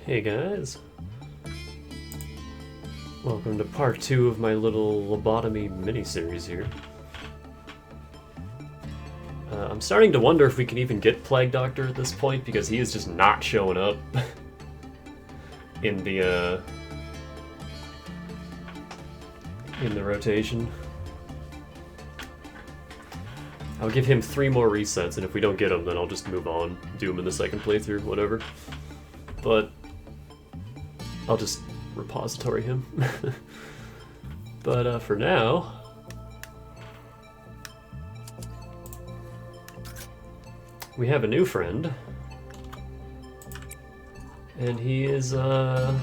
Hey guys, welcome to part 2 of my little lobotomy mini-series here. I'm starting to wonder if we can even get Plague Doctor at this point, because he is just not showing up in the rotation. I'll give him 3 more resets, and if we don't get him, then I'll just move on, do him in the second playthrough, whatever. But I'll just repository him. But for now, we have a new friend, and he is a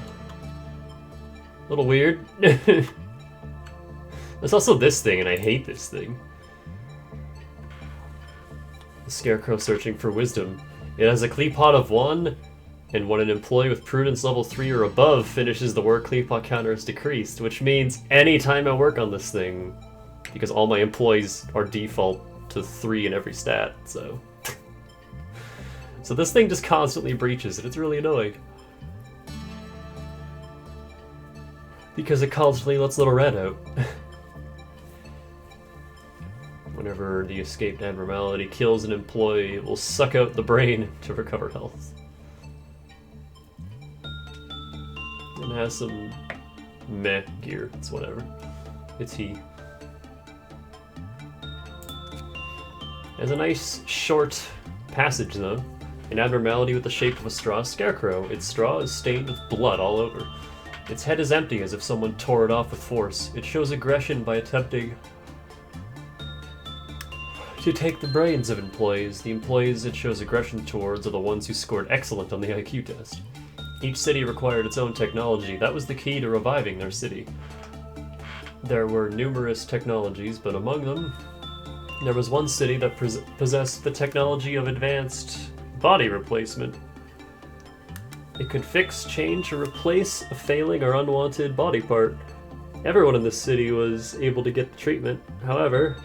little weird. There's also this thing, and I hate this thing. The scarecrow searching for wisdom. It has a Cleapot of 1, and when an employee with prudence level 3 or above finishes the work, Cleapot counter is decreased, which means anytime I work on this thing, because all my employees are default to 3 in every stat, so... So this thing just constantly breaches, and it's really annoying. Because it constantly lets little red out. Whenever the escaped abnormality kills an employee, it will suck out the brain to recover health. And has some meh gear, it's whatever. It's he. Has a nice short passage though. An abnormality with the shape of a straw scarecrow. Its straw is stained with blood all over. Its head is empty as if someone tore it off with force. It shows aggression by attempting to take the brains of employees. The employees it shows aggression towards are the ones who scored excellent on the IQ test. Each city required its own technology. That was the key to reviving their city. There were numerous technologies, but among them, there was one city that possessed the technology of advanced body replacement. It could fix, change, or replace a failing or unwanted body part. Everyone in this city was able to get the treatment. However,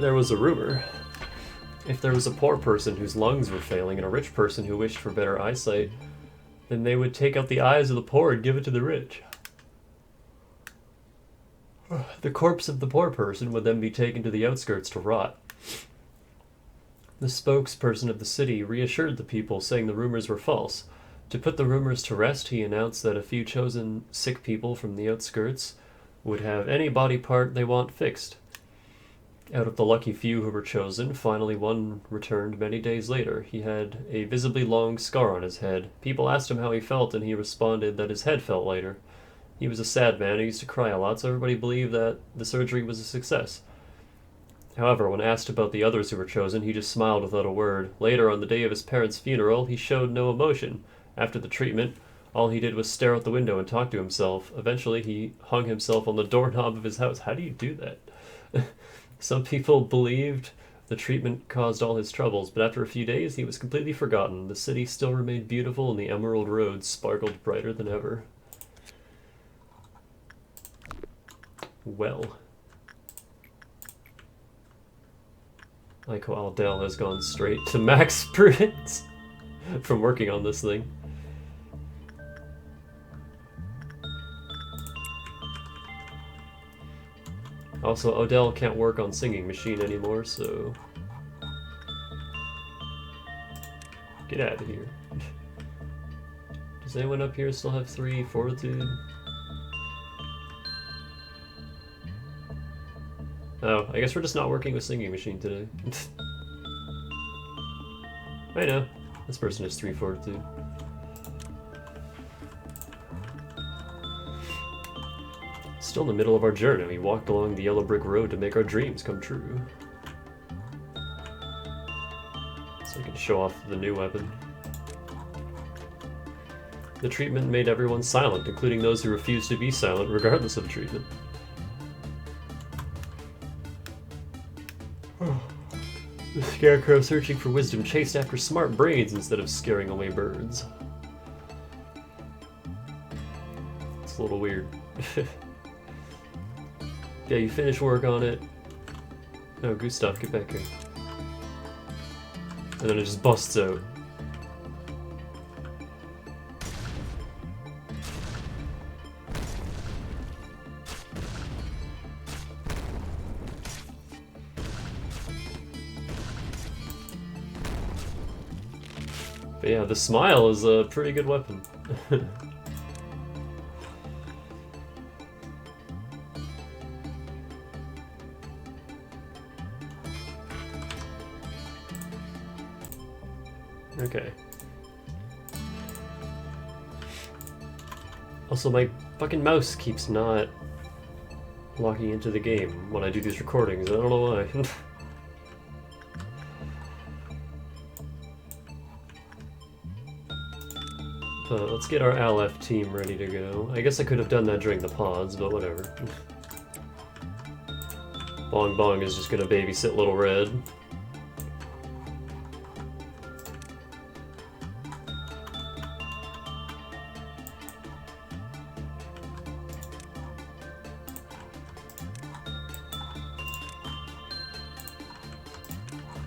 there was a rumor. If there was a poor person whose lungs were failing and a rich person who wished for better eyesight, then they would take out the eyes of the poor and give it to the rich. The corpse of the poor person would then be taken to the outskirts to rot. The spokesperson of the city reassured the people, saying the rumors were false. To put the rumors to rest, he announced that a few chosen sick people from the outskirts would have any body part they want fixed. Out of the lucky few who were chosen, finally one returned many days later. He had a visibly long scar on his head. People asked him how he felt, and he responded that his head felt lighter. He was a sad man who used to cry a lot, so everybody believed that the surgery was a success. However, when asked about the others who were chosen, he just smiled without a word. Later, on the day of his parents' funeral, he showed no emotion. After the treatment, all he did was stare out the window and talk to himself. Eventually, he hung himself on the doorknob of his house. How do you do that? Some people believed the treatment caused all his troubles, but after a few days he was completely forgotten. The city still remained beautiful and the emerald roads sparkled brighter than ever. Well. Like how Aldel has gone straight to max prudence from working on this thing. Also, Odell can't work on Singing Machine anymore, so... Get out of here. Does anyone up here still have 3 fortitude? Oh, I guess we're just not working with Singing Machine today. I know. This person has 3 fortitude. Still in the middle of our journey, we walked along the yellow brick road to make our dreams come true. So I can show off the new weapon. The treatment made everyone silent, including those who refused to be silent regardless of treatment. The scarecrow searching for wisdom chased after smart brains instead of scaring away birds. It's a little weird. Yeah, you finish work on it. No, Gustav, get back here. And then it just busts out. But yeah, the smile is a pretty good weapon. Okay. Also, my fucking mouse keeps not locking into the game when I do these recordings. I don't know why. But let's get our Aleph team ready to go. I guess I could have done that during the pause, but whatever. Bong Bong is just gonna babysit Little Red.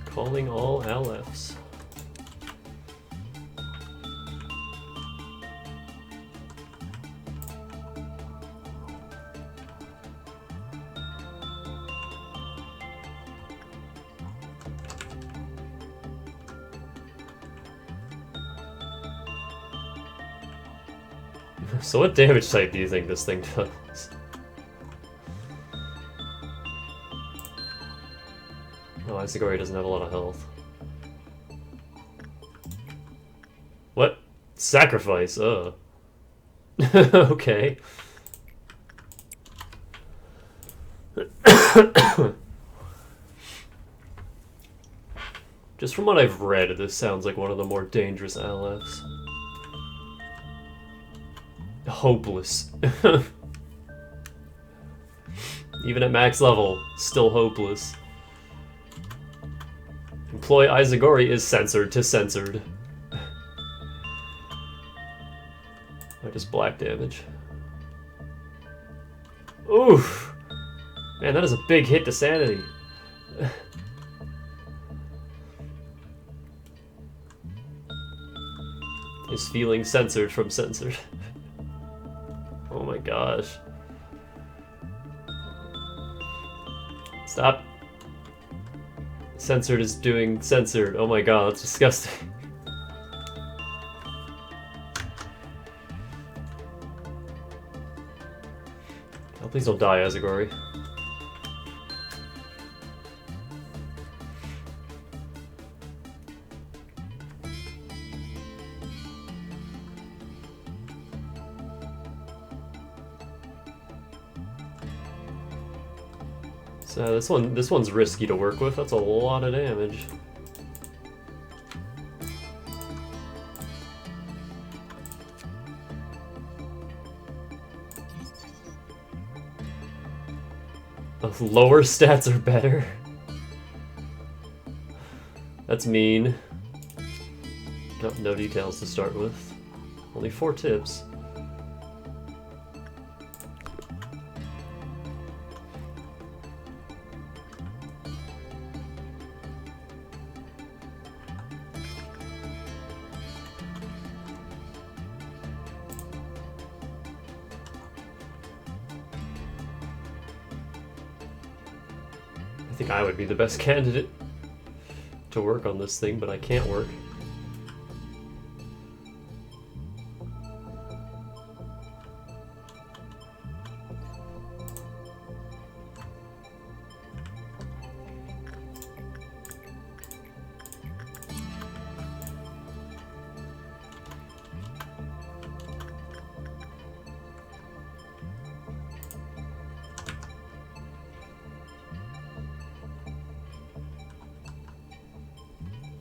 Calling all Alephs. So what damage type do you think this thing does? Oh, Isagori doesn't have a lot of health. What? Sacrifice, okay. Just from what I've read, this sounds like one of the more dangerous Alephs. Hopeless. Even at max level, still hopeless. Employ Izagori is censored to censored. I just black damage. Oof! Man, that is a big hit to sanity. Is feeling censored from censored. Oh my gosh. Stop. Censored is doing censored. Oh my god, that's disgusting. Oh, please don't die, Azagori. So this one's risky to work with. That's a lot of damage. The lower stats are better. That's mean. No details to start with. Only 4 tips. I think I would be the best candidate to work on this thing, but I can't work.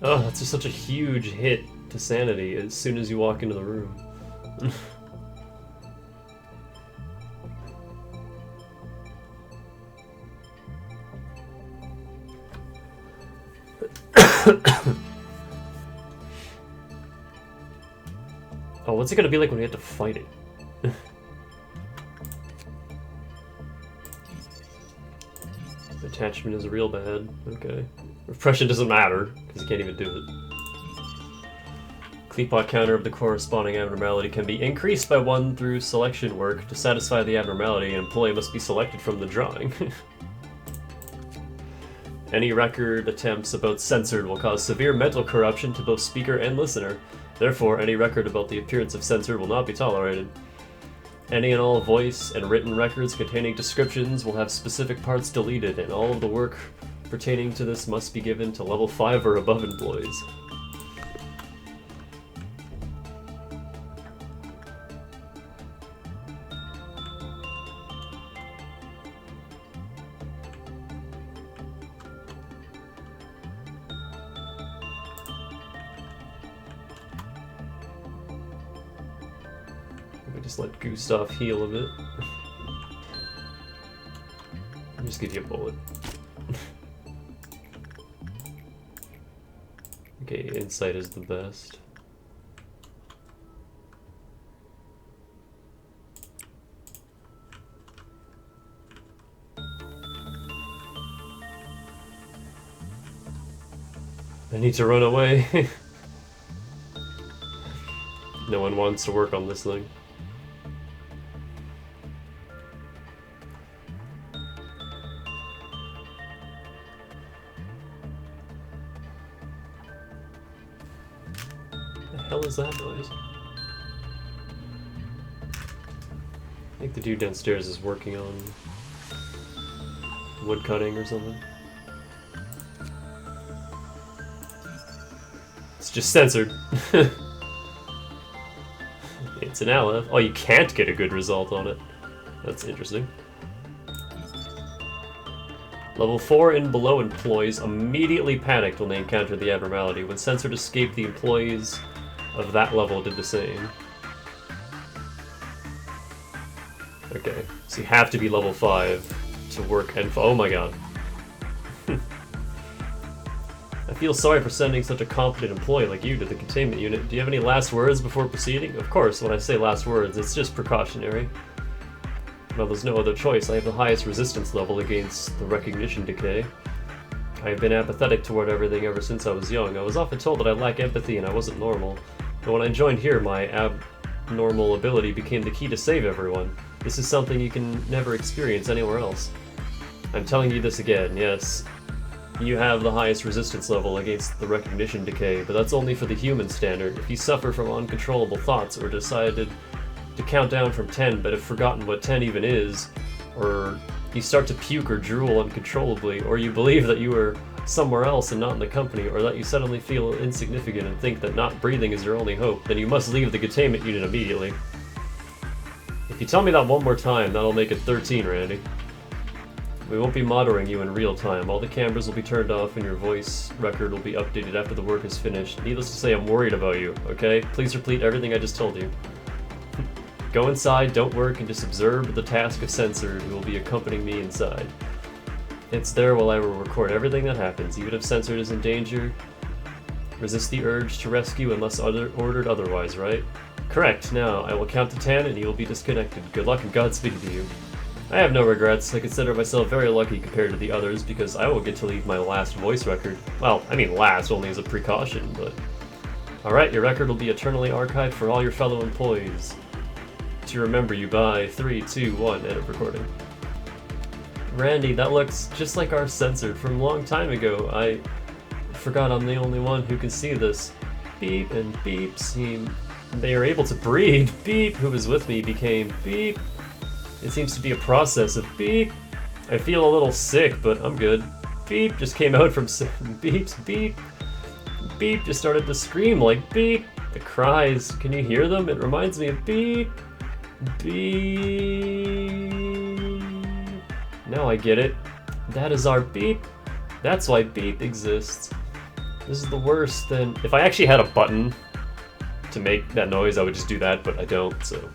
Oh, that's just such a huge hit to sanity as soon as you walk into the room. Oh, what's it gonna be like when we have to fight it? Attachment is real bad. Okay. Repression doesn't matter, because you can't even do it. Cleapot counter of the corresponding abnormality can be increased by 1 through selection work. To satisfy the abnormality, an employee must be selected from the drawing. Any record attempts about Censored will cause severe mental corruption to both speaker and listener. Therefore, any record about the appearance of Censored will not be tolerated. Any and all voice and written records containing descriptions will have specific parts deleted, and all of the work pertaining to this must be given to level 5 or above employees. Just let Gustav heal a bit. I'll just give you a bullet. Okay, insight is the best. I need to run away. No one wants to work on this thing. What is that noise? I think the dude downstairs is working on wood cutting or something. It's just censored. It's an Aleph. Oh, you can't get a good result on it. That's interesting. Level 4 and below employees immediately panicked when they encountered the abnormality. When Censored escaped, the employees of that level did the same. Okay, so you have to be level 5 to work and oh my god. I feel sorry for sending such a competent employee like you to the containment unit. Do you have any last words before proceeding? Of course, when I say last words, it's just precautionary. Well, there's no other choice. I have the highest resistance level against the recognition decay. I have been apathetic toward everything ever since I was young. I was often told that I lack empathy and I wasn't normal. But when I joined here, my abnormal ability became the key to save everyone. This is something you can never experience anywhere else. I'm telling you this again, yes. You have the highest resistance level against the recognition decay, but that's only for the human standard. If you suffer from uncontrollable thoughts or decided to count down from 10 but have forgotten what 10 even is, or you start to puke or drool uncontrollably, or you believe that you are somewhere else and not in the company, or that you suddenly feel insignificant and think that not breathing is your only hope, then you must leave the containment unit immediately. If you tell me that one more time, that'll make it 13, Randy. We won't be monitoring you in real time. All the cameras will be turned off and your voice record will be updated after the work is finished. Needless to say, I'm worried about you, okay? Please repeat everything I just told you. Go inside, don't work, and just observe the task of Censored, who will be accompanying me inside. It's there while I will record everything that happens, even if Censored is in danger. Resist the urge to rescue unless ordered otherwise, right? Correct. Now, I will count to 10 and you will be disconnected. Good luck and Godspeed to you. I have no regrets. I consider myself very lucky compared to the others because I will get to leave my last voice record. Well, I mean last only as a precaution, but... Alright, your record will be eternally archived for all your fellow employees. To remember you by 3, 2, 1, end of recording. Randy, that looks just like our Censored from a long time ago. I forgot I'm the only one who can see this. Beep and beep seem... They are able to breathe. Beep, who was with me, became beep. It seems to be a process of beep. I feel a little sick, but I'm good. Beep just came out from beeps. Beep. Beep just started to scream like beep. The cries, can you hear them? It reminds me of beep. Beep. Now I get it. That is our beep. That's why beep exists. This is the worst then. If I actually had a button to make that noise, I would just do that, but I don't, so.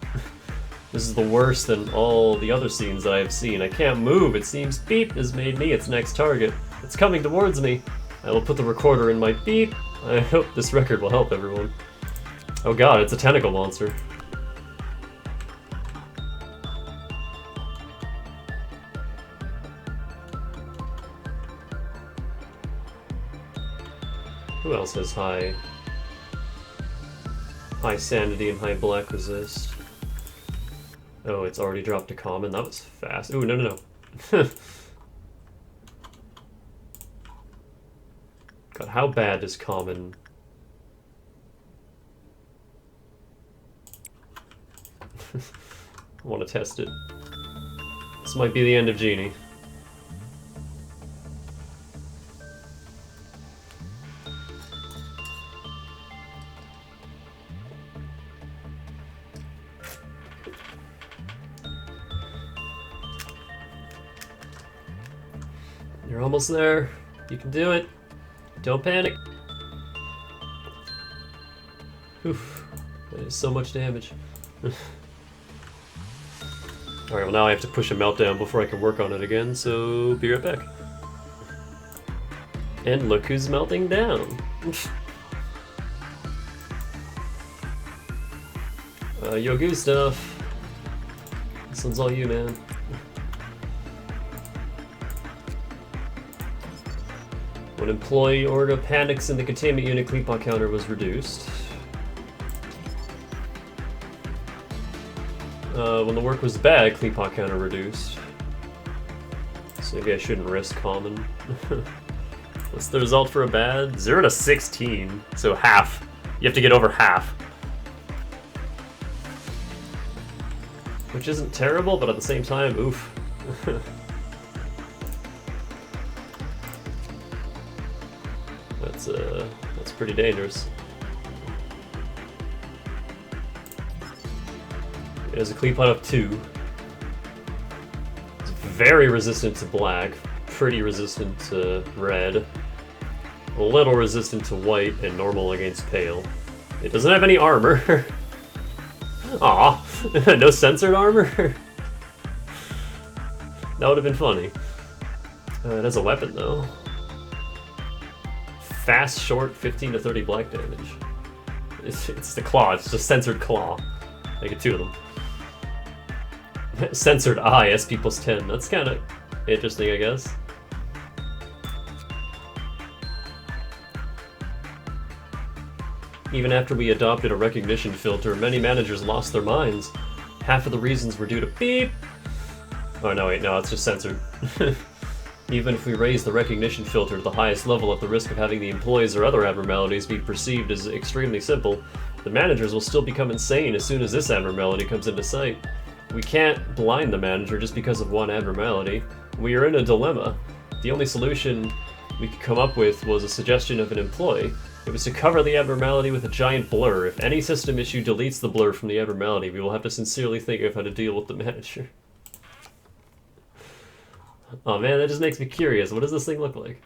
This is the worst than all the other scenes that I have seen. I can't move. It seems beep has made me its next target. It's coming towards me. I will put the recorder in my beep. I hope this record will help everyone. Oh god, it's a tentacle monster. Who else has high sanity and high black resist? Oh, it's already dropped to common. That was fast. Ooh, no. God, how bad is common? I want to test it. This might be the end of Genie. You're almost there. You can do it. Don't panic. Oof. That is so much damage. Alright, well now I have to push a meltdown before I can work on it again, so be right back. And look who's melting down. Yo, Gustav. This one's all you, man. When employee Orga panics in the containment unit, Kleepot counter was reduced. When the work was bad, Kleepot counter reduced. So maybe I shouldn't risk common. What's the result for a bad? 0 to 16, so half. You have to get over half. Which isn't terrible, but at the same time, oof. That's pretty dangerous. It has a Kleepot of 2. It's very resistant to black, pretty resistant to red, a little resistant to white, and normal against pale. It doesn't have any armor. Aw, no censored armor? That would have been funny. It has a weapon though. Fast, short, 15 to 30 black damage. It's the claw, it's just censored claw. I get 2 of them. Censored eye, SP plus 10. That's kind of interesting, I guess. Even after we adopted a recognition filter, many managers lost their minds. Half of the reasons were due to beep. Oh no, wait, no, it's just censored. Even if we raise the recognition filter to the highest level at the risk of having the employees or other abnormalities be perceived as extremely simple, the managers will still become insane as soon as this abnormality comes into sight. We can't blind the manager just because of one abnormality. We are in a dilemma. The only solution we could come up with was a suggestion of an employee. It was to cover the abnormality with a giant blur. If any system issue deletes the blur from the abnormality, we will have to sincerely think of how to deal with the manager. Oh man, that just makes me curious. What does this thing look like?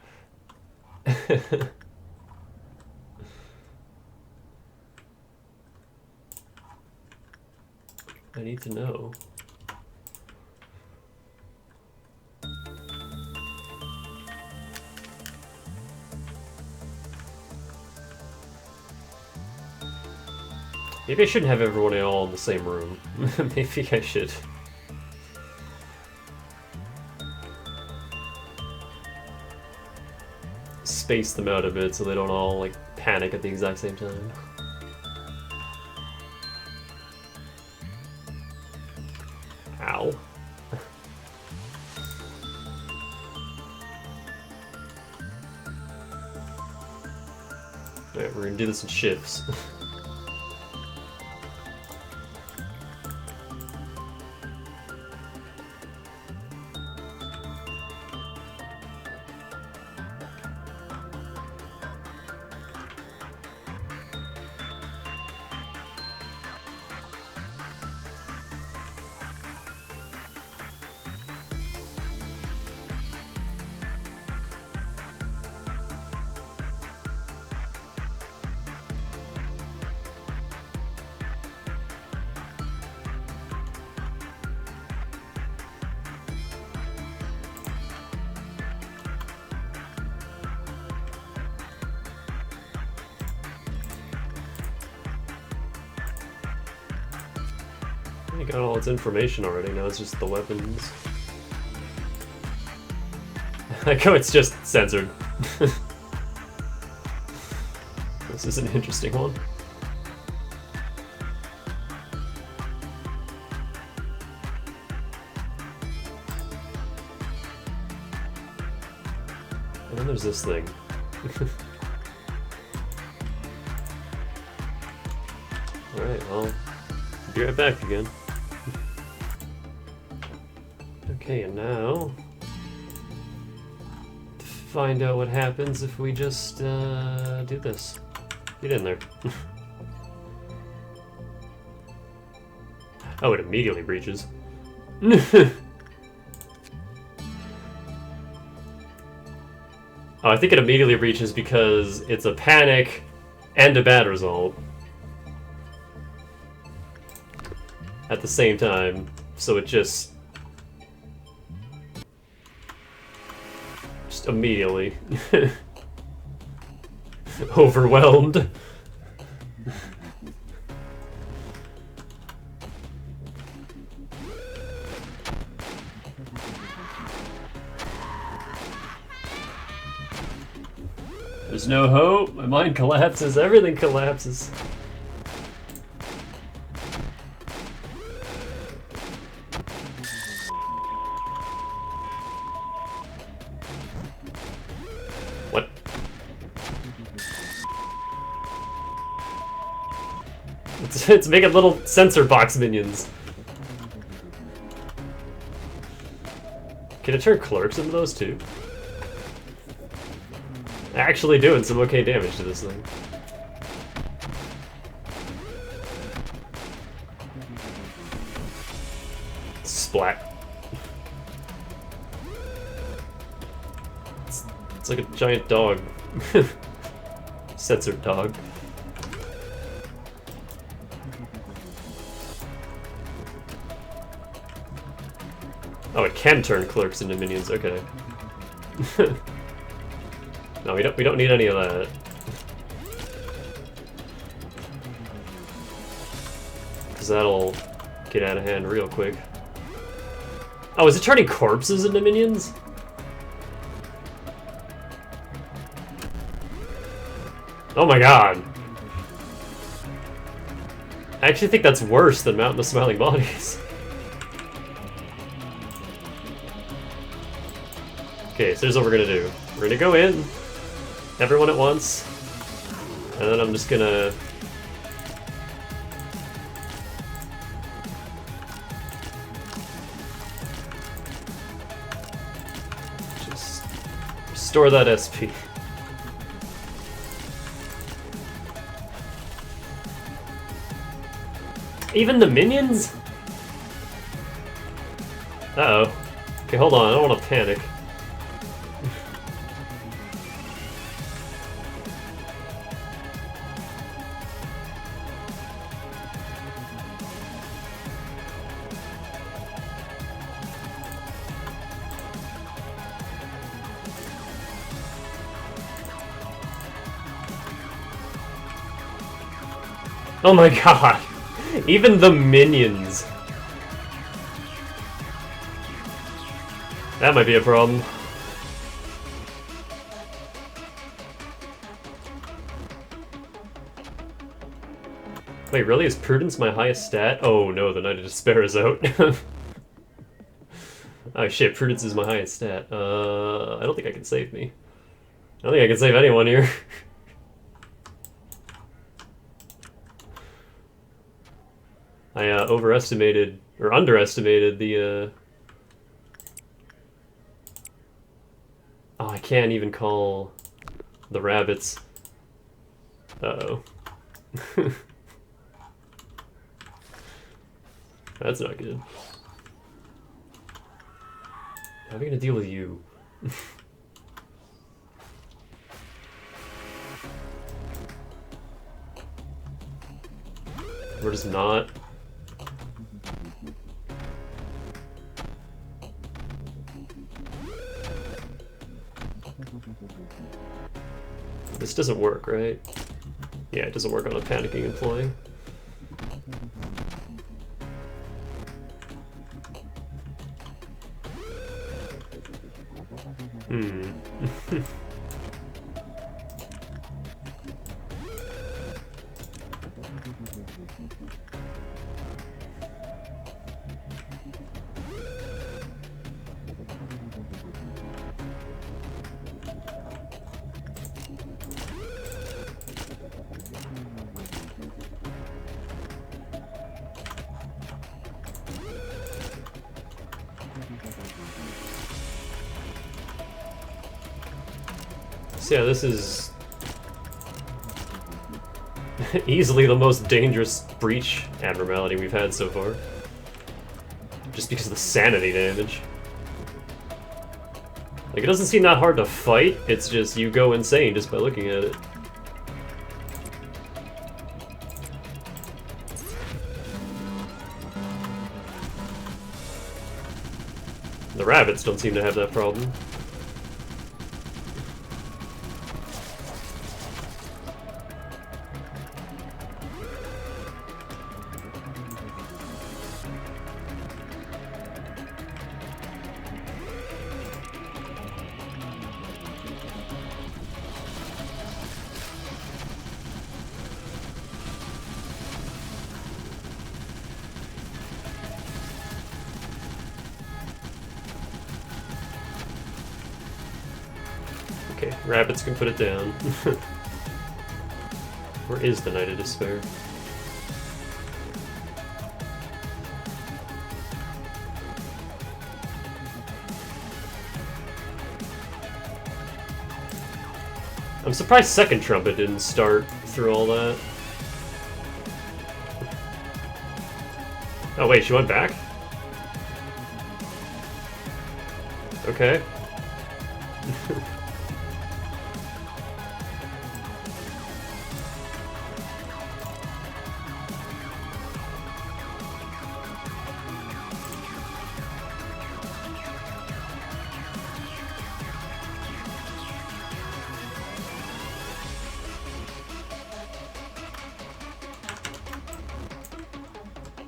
I need to know. Maybe I shouldn't have everyone all in the same room. Maybe I should. Space them out a bit so they don't all like panic at the exact same time. Ow. Alright, we're gonna do this in shifts. I got all its information already, now it's just the weapons. Like how it's just censored. This is an interesting one. And then there's this thing. Alright, well, be right back again. Okay, and now, to find out what happens if we just do this. Get in there. Oh, it immediately breaches. Oh, I think it immediately breaches because it's a panic and a bad result at the same time, so it just immediately overwhelmed. There's no hope. My mind collapses. Everything collapses. What? It's making little sensor box minions. Can it turn clerks into those too? Actually doing some okay damage to this thing. Splat. It's like a giant dog. Censored dog. Oh, it can turn clerks into minions. Okay. No, we don't need any of that. Cause that'll get out of hand real quick. Oh, is it turning corpses into minions? Oh my god. I actually think that's worse than Mountain of Smiling Bodies. Okay, so here's what we're gonna do. We're gonna go in, everyone at once, and then I'm just gonna... just restore that SP. Even the minions? Uh-oh. Okay, hold on, I don't want to panic. Oh my god! Even the minions! That might be a problem. Wait, really? Is Prudence my highest stat? Oh no, the Knight of Despair is out. Oh shit, Prudence is my highest stat. I don't think I can save me. I don't think I can save anyone here. I overestimated, or underestimated the, Oh, I can't even call the rabbits. Uh-oh. That's not good. How are we gonna deal with you? We're just not. This doesn't work, right? Yeah, it doesn't work on a panicking employee. So yeah, this is easily the most dangerous breach abnormality we've had so far. Just because of the sanity damage. Like, it doesn't seem that hard to fight, it's just you go insane just by looking at it. The rabbits don't seem to have that problem. Okay, rabbits can put it down. Where is the Knight of Despair? I'm surprised Second Trumpet didn't start through all that. Oh wait, she went back? Okay.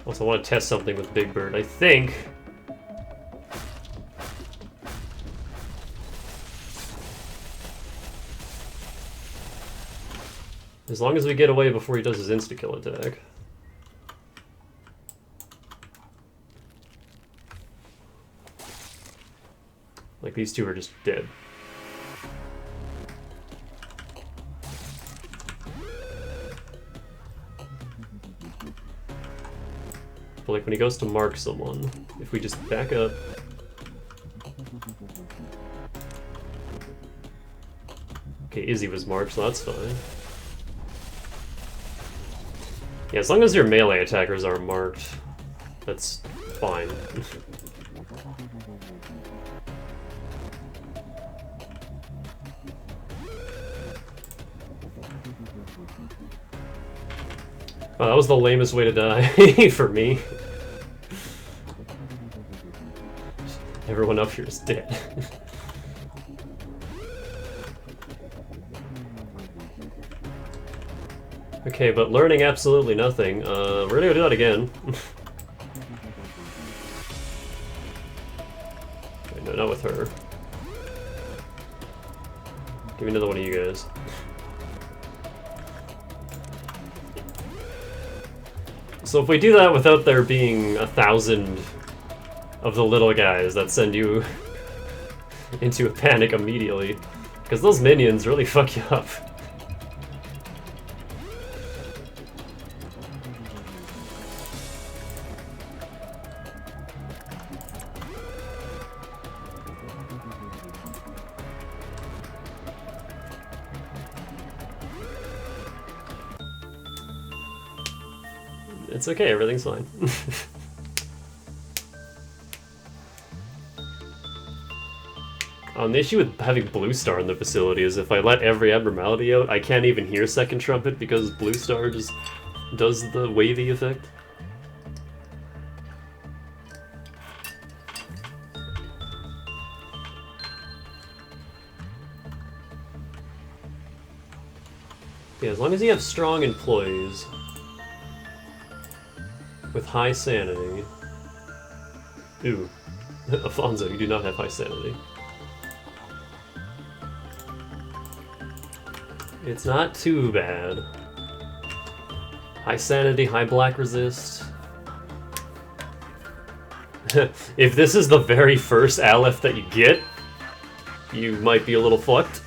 Also, I want to test something with Big Bird. I think... as long as we get away before he does his insta-kill attack. Like, these two are just dead. But like, when he goes to mark someone, if we just back up... Okay, Izzy was marked, so that's fine. Yeah, as long as your melee attackers are marked, that's fine. Oh, that was the lamest way to die for me. Everyone up here is dead. Okay, but learning absolutely nothing. We're gonna go do that again. Wait, no, not with her. Give me another one of you guys. So if we do that without there being 1,000 of the little guys that send you into a panic immediately, because those minions really fuck you up. It's okay, everything's fine. The issue with having Blue Star in the facility is if I let every abnormality out, I can't even hear Second Trumpet because Blue Star just does the wavy effect. Yeah, as long as you have strong employees with high sanity. Ooh, Alfonso, you do not have high sanity. It's not too bad. High sanity, high black resist. If this is the very first Aleph that you get, you might be a little fucked.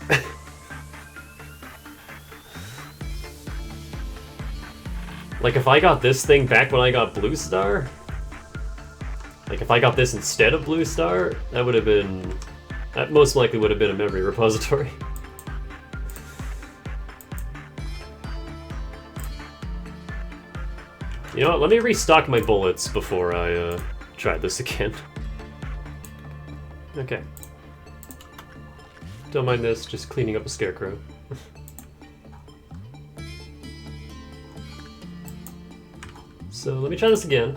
Like, if I got this thing back when I got Blue Star, like, if I got this instead of Blue Star, that would have been... that most likely would have been a memory repository. You know what, let me restock my bullets before I try this again. Okay. Don't mind this, just cleaning up a scarecrow. So let me try this again.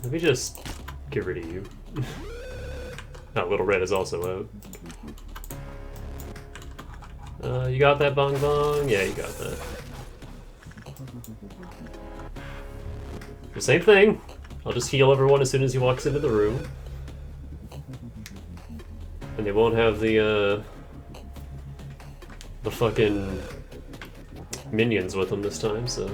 Let me just get rid of you. Little Red is also out. You got that, Bong Bong? Yeah, you got that. The same thing. I'll just heal everyone as soon as he walks into the room. And they won't have the fucking minions with them this time, so...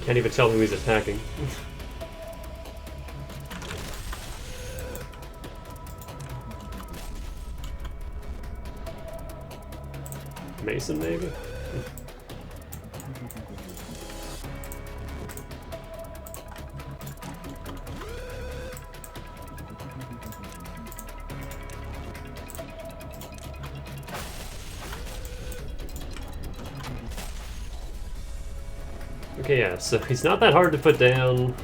Can't even tell who he's attacking. Mason, maybe? Okay, yeah, so he's not that hard to put down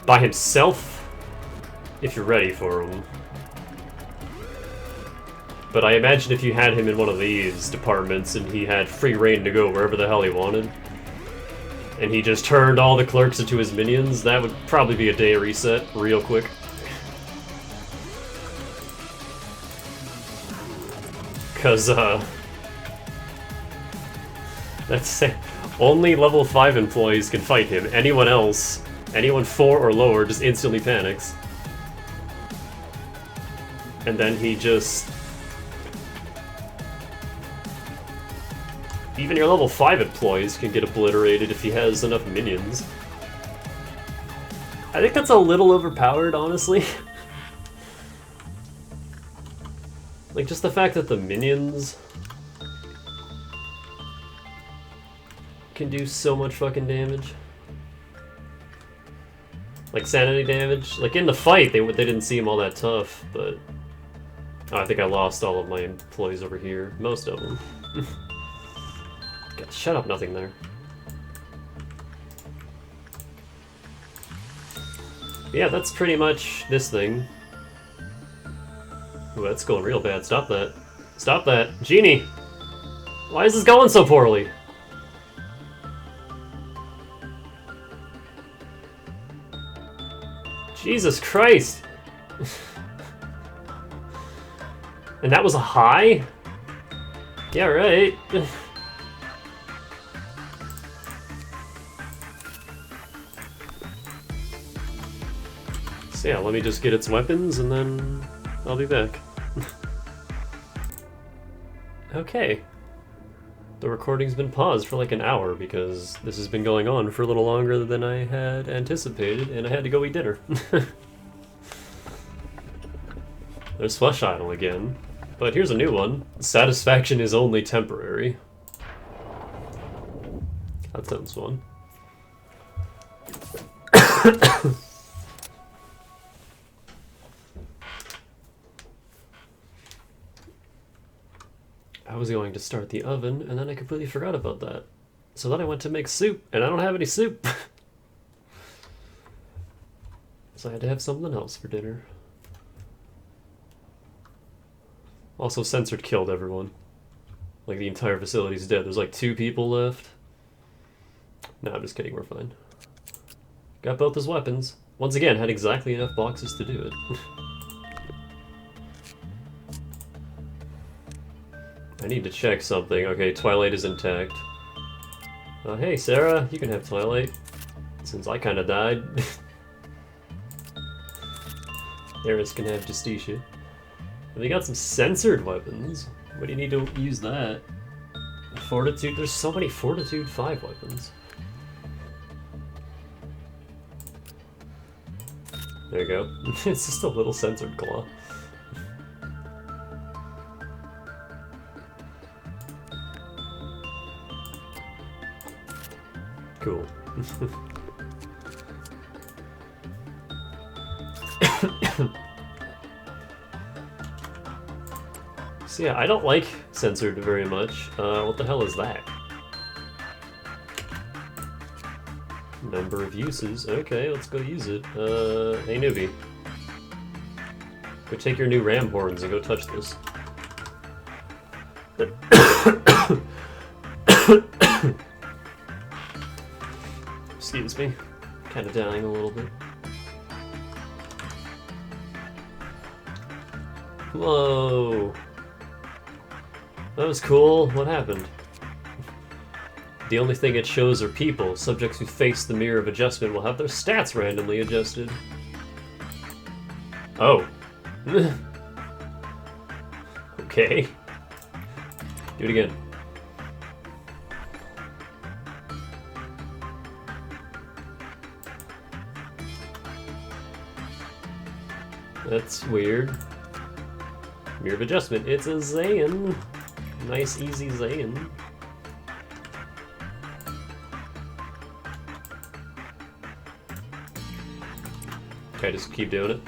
by himself if you're ready for him. But I imagine if you had him in one of these departments and he had free reign to go wherever the hell he wanted, and he just turned all the clerks into his minions, that would probably be a day reset real quick. Because, that's it. Only level 5 employees can fight him. Anyone else, anyone 4 or lower, just instantly panics. And then he just... Even your level 5 employees can get obliterated if he has enough minions. I think that's a little overpowered, honestly. Like, just the fact that the minions can do so much fucking damage. Like sanity damage. Like in the fight, they didn't seem all that tough, but oh, I think I lost all of my employees over here. Most of them. God, shut up, nothing there. Yeah, that's pretty much this thing. Ooh, that's going real bad. Stop that. Stop that. Genie! Why is this going so poorly? Jesus Christ! And that was a high? Yeah, right. So yeah, let me just get its weapons and then I'll be back. Okay. The recording's been paused for like an hour because this has been going on for a little longer than I had anticipated, and I had to go eat dinner. There's Flesh Idol again, but here's a new one. Satisfaction is only temporary. That sounds fun. I was going to start the oven, and then I completely forgot about that. So then I went to make soup, and I don't have any soup. So I had to have something else for dinner. Also, Censored killed everyone. Like, the entire facility's dead. There's like 2 people left. No, I'm just kidding, we're fine. Got both his weapons. Once again, had exactly enough boxes to do it. I need to check something. Okay, Twilight is intact. Hey, Sarah, you can have Twilight. Since I kinda died. Eris can have Justicia. And we got some censored weapons. What do you need to use that? Fortitude. There's so many Fortitude 5 weapons. There you go. It's just a little censored claw. Cool. So yeah, I don't like Censored very much. What the hell is that? Number of uses. Okay, let's go use it. Hey newbie. Go take your new ram horns and go touch this. Excuse me. Kind of dying a little bit. Whoa. That was cool. What happened? The only thing it shows are people. Subjects who face the mirror of adjustment will have their stats randomly adjusted. Oh. Okay. Do it again. That's weird. Mirror of adjustment. It's a Zayn. Nice, easy Zayn. Okay, just keep doing it.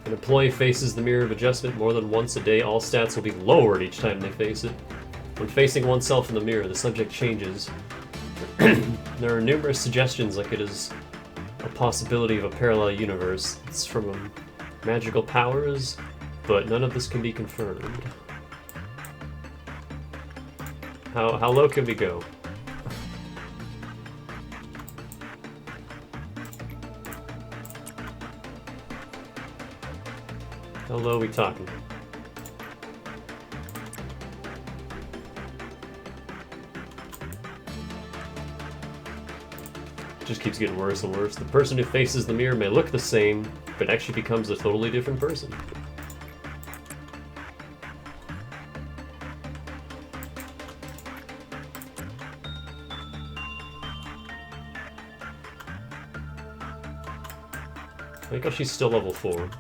An employee faces the mirror of adjustment more than once a day. All stats will be lowered each time they face it. When facing oneself in the mirror, the subject changes. There are numerous suggestions like it is a possibility of a parallel universe. It's from magical powers, but none of this can be confirmed. How low can we go? How low are we talking? Just keeps getting worse and worse. The person who faces the mirror may look the same, but actually becomes a totally different person. I think she's still level 4.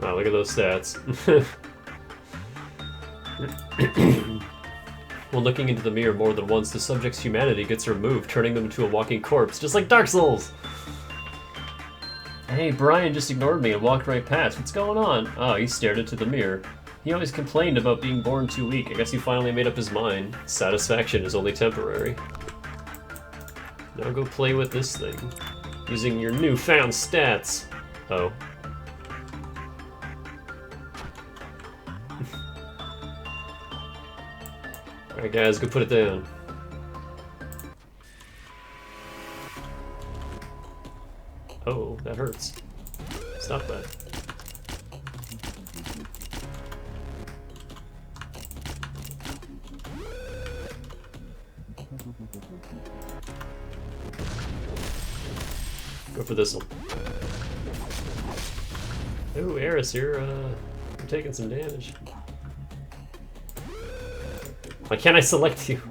Wow, look at those stats. When looking into the mirror more than once, the subject's humanity gets removed, turning them into a walking corpse, just like Dark Souls! Hey, Brian just ignored me and walked right past. What's going on? Oh, he stared into the mirror. He always complained about being born too weak. I guess he finally made up his mind. Satisfaction is only temporary. Now go play with this thing, using your newfound stats. Oh. Alright guys, go put it down. Oh, that hurts. Stop that. Go for this one. Ooh, Eris, you're taking some damage. Why can't I select you?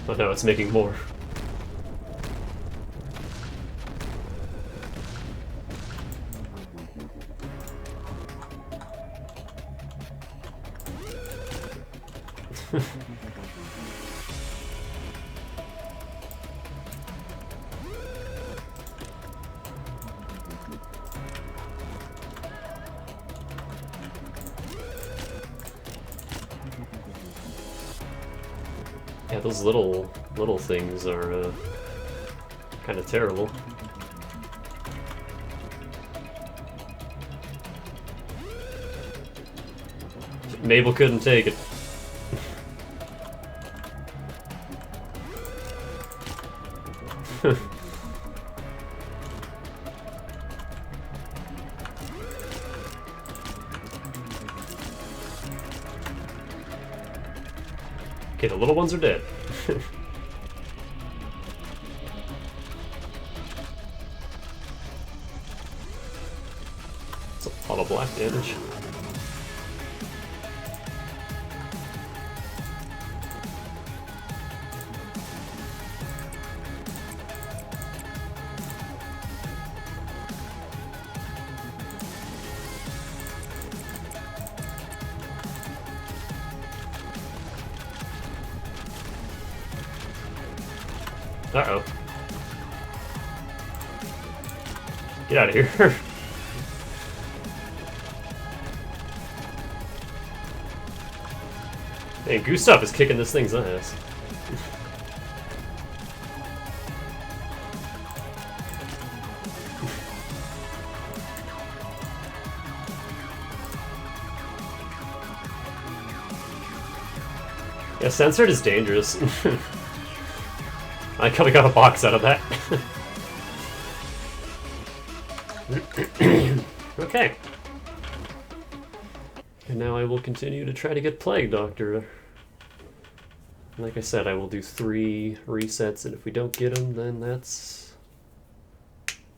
Oh no, it's making more. Yeah, those little things are kind of terrible. Mabel couldn't take it. Okay, the little ones are dead. It's a lot of black damage. Uh-oh. Get out of here. Man, Gustav is kicking this thing's ass. Yeah, Censored is dangerous. I kinda got a box out of that. Okay. And now I will continue to try to get Plague Doctor. Like I said, I will do 3 resets, and if we don't get them, then that's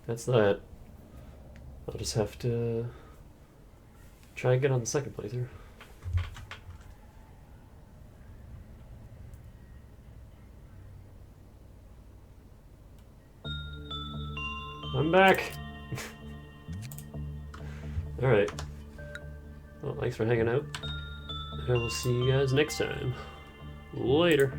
that. I'll just have to try and get on the second playthrough. I'm back! Alright. Well, thanks for hanging out. I will see you guys next time. Later.